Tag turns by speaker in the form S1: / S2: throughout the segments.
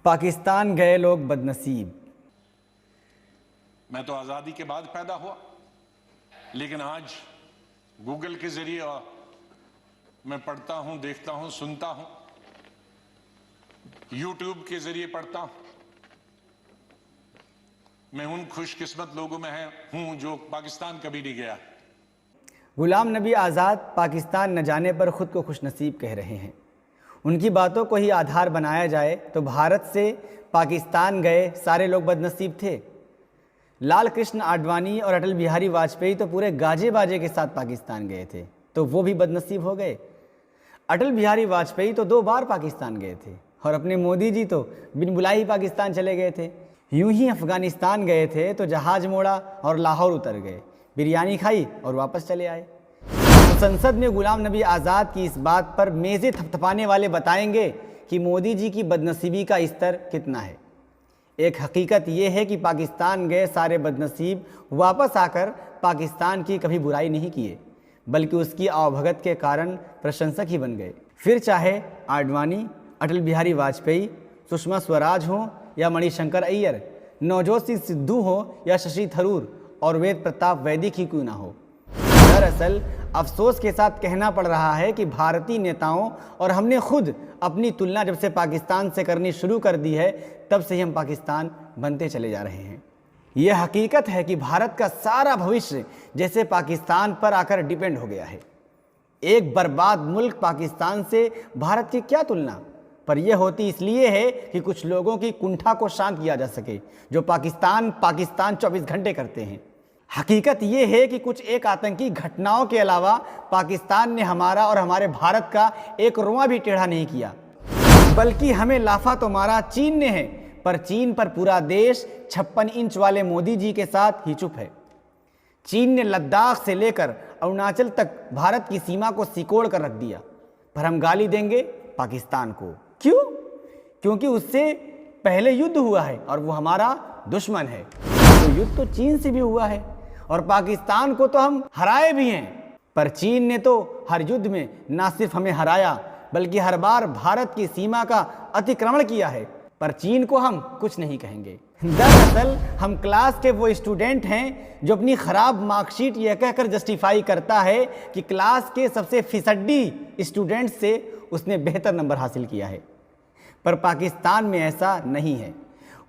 S1: पाकिस्तान गए लोग बदनसीब।
S2: मैं तो आज़ादी के बाद पैदा हुआ, लेकिन आज गूगल के जरिए मैं पढ़ता हूं, देखता हूं, सुनता हूं, यूट्यूब के जरिए पढ़ता हूं। मैं उन खुशकिस्मत लोगों में हूं जो पाकिस्तान कभी नहीं गया।
S1: गुलाम नबी आज़ाद पाकिस्तान न जाने पर ख़ुद को खुशनसीब कह रहे हैं। उनकी बातों को ही आधार बनाया जाए तो भारत से पाकिस्तान गए सारे लोग बदनसीब थे। लाल कृष्ण आडवाणी और अटल बिहारी वाजपेयी तो पूरे गाजे बाजे के साथ पाकिस्तान गए थे, तो वो भी बदनसीब हो गए। अटल बिहारी वाजपेयी तो 2 बार पाकिस्तान गए थे और अपने मोदी जी तो बिन बुलाए ही पाकिस्तान चले गए थे। यूं ही अफ़गानिस्तान गए थे तो जहाज़ मोड़ा और लाहौर उतर गए, बिरयानी खाई और वापस चले आए। तो संसद में गुलाम नबी आज़ाद की इस बात पर मेज़े थपथपाने वाले बताएंगे कि मोदी जी की बदनसीबी का स्तर कितना है। एक हकीकत ये है कि पाकिस्तान गए सारे बदनसीब वापस आकर पाकिस्तान की कभी बुराई नहीं किए, बल्कि उसकी आवभगत के कारण प्रशंसक ही बन गए। फिर चाहे आडवाणी, अटल बिहारी वाजपेयी, सुषमा स्वराज हों या मणिशंकर अय्यर, नवजोत सिंह सिद्धू हो या शशि थरूर और वेद प्रताप वैदिक ही क्यों ना हो। दरअसल अफसोस के साथ कहना पड़ रहा है कि भारतीय नेताओं और हमने खुद अपनी तुलना जब से पाकिस्तान से करनी शुरू कर दी है, तब से ही हम पाकिस्तान बनते चले जा रहे हैं। यह हकीकत है कि भारत का सारा भविष्य जैसे पाकिस्तान पर आकर डिपेंड हो गया है। एक बर्बाद मुल्क पाकिस्तान से भारत की क्या तुलना, पर यह होती इसलिए है कि कुछ लोगों की कुंठा को शांत किया जा सके, जो पाकिस्तान 24 घंटे करते हैं। हकीकत यह है कि कुछ एक आतंकी घटनाओं के अलावा पाकिस्तान ने हमारा और हमारे भारत का एक रुआं भी टेढ़ा नहीं किया, बल्कि हमें लाफा तो मारा चीन ने है, पर चीन पर पूरा देश 56 इंच वाले मोदी जी के साथ ही चुप है। चीन ने लद्दाख से लेकर अरुणाचल तक भारत की सीमा को सिकोड़ कर रख दिया, पर हम गाली देंगे पाकिस्तान को। क्यों? क्योंकि उससे पहले युद्ध हुआ है और वो हमारा दुश्मन है। तो युद्ध तो चीन से भी हुआ है और पाकिस्तान को तो हम हराए भी हैं, पर चीन ने तो हर युद्ध में ना सिर्फ हमें हराया, बल्कि हर बार भारत की सीमा का अतिक्रमण किया है, पर चीन को हम कुछ नहीं कहेंगे। दरअसल हम क्लास के वो स्टूडेंट हैं जो अपनी ख़राब मार्कशीट यह कहकर जस्टिफाई करता है कि क्लास के सबसे फिसड्डी स्टूडेंट से उसने बेहतर नंबर हासिल किया है, पर पाकिस्तान में ऐसा नहीं है।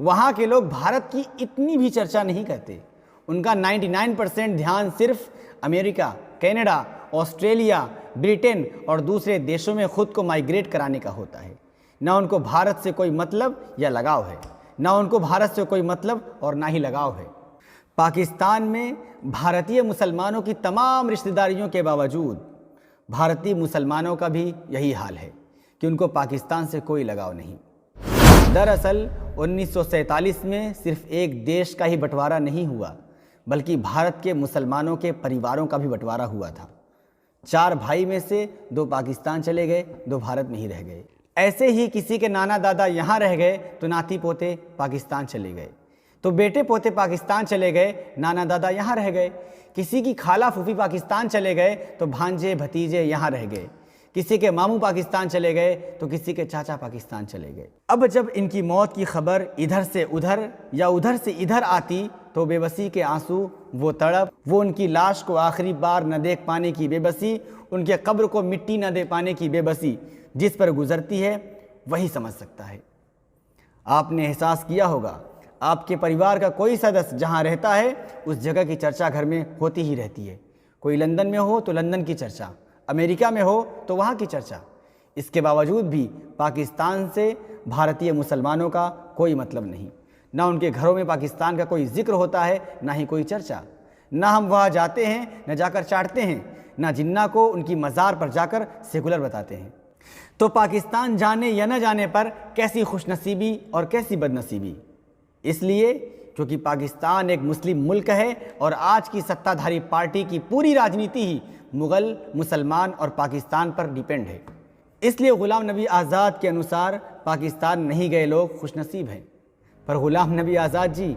S1: वहाँ के लोग भारत की इतनी भी चर्चा नहीं करते। उनका 99% ध्यान सिर्फ अमेरिका, कनाडा, ऑस्ट्रेलिया, ब्रिटेन और दूसरे देशों में खुद को माइग्रेट कराने का होता है। ना उनको भारत से कोई मतलब या लगाव है, ना उनको भारत से कोई मतलब और ना ही लगाव है। पाकिस्तान में भारतीय मुसलमानों की तमाम रिश्तेदारियों के बावजूद भारतीय मुसलमानों का भी यही हाल है कि उनको पाकिस्तान से कोई लगाव नहीं। दरअसल 1947 में सिर्फ एक देश का ही बंटवारा नहीं हुआ, बल्कि भारत के मुसलमानों के परिवारों का भी बंटवारा हुआ था। 4 भाई में से 2 पाकिस्तान चले गए, 2 भारत में ही रह गए। ऐसे ही किसी के नाना दादा यहाँ रह गए तो नाती पोते पाकिस्तान चले गए, तो बेटे पोते पाकिस्तान चले गए, नाना दादा यहाँ रह गए। किसी की खाला फूफी पाकिस्तान चले गए तो भांजे भतीजे यहाँ रह गए। किसी के मामू पाकिस्तान चले गए तो किसी के चाचा पाकिस्तान चले गए। अब जब इनकी मौत की खबर इधर से उधर या उधर से इधर आती तो बेबसी के आंसू, वो तड़प, वो उनकी लाश को आखिरी बार न देख पाने की बेबसी, उनके कब्र को मिट्टी न दे पाने की बेबसी जिस पर गुजरती है, वही समझ सकता है। आपने एहसास किया होगा, आपके परिवार का कोई सदस्य जहाँ रहता है उस जगह की चर्चा घर में होती ही रहती है। कोई लंदन में हो तो लंदन की चर्चा, अमेरिका में हो तो वहाँ की चर्चा। इसके बावजूद भी पाकिस्तान से भारतीय मुसलमानों का कोई मतलब नहीं। ना उनके घरों में पाकिस्तान का कोई जिक्र होता है, ना ही कोई चर्चा। ना हम वहाँ जाते हैं, न जाकर चाटते हैं, ना जिन्ना को उनकी मज़ार पर जाकर सेकुलर बताते हैं। तो पाकिस्तान जाने या न जाने पर कैसी खुशनसीबी और कैसी बदनसीबी। इसलिए क्योंकि पाकिस्तान एक मुस्लिम मुल्क है और आज की सत्ताधारी पार्टी की पूरी राजनीति ही मुग़ल, मुसलमान और पाकिस्तान पर डिपेंड है। इसलिए ग़ुलाम नबी आज़ाद के अनुसार पाकिस्तान नहीं गए लोग खुशनसीब हैं। पर ग़ुलाम नबी आज़ाद जी,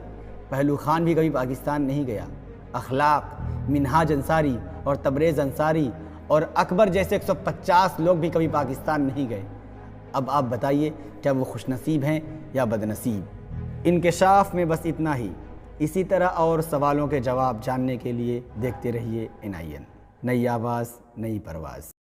S1: पहलू खान भी कभी पाकिस्तान नहीं गया। अखलाक, मिनहाज अंसारी और तबरेज़ अंसारी और अकबर जैसे 150 लोग भी कभी पाकिस्तान नहीं गए। अब आप बताइए, क्या वो खुशनसीब हैं या बदनसीब? इंकशाफ में बस इतना ही। इसी तरह और सवालों के जवाब जानने के लिए देखते रहिए NIN। नई आवाज़, नई परवाज़।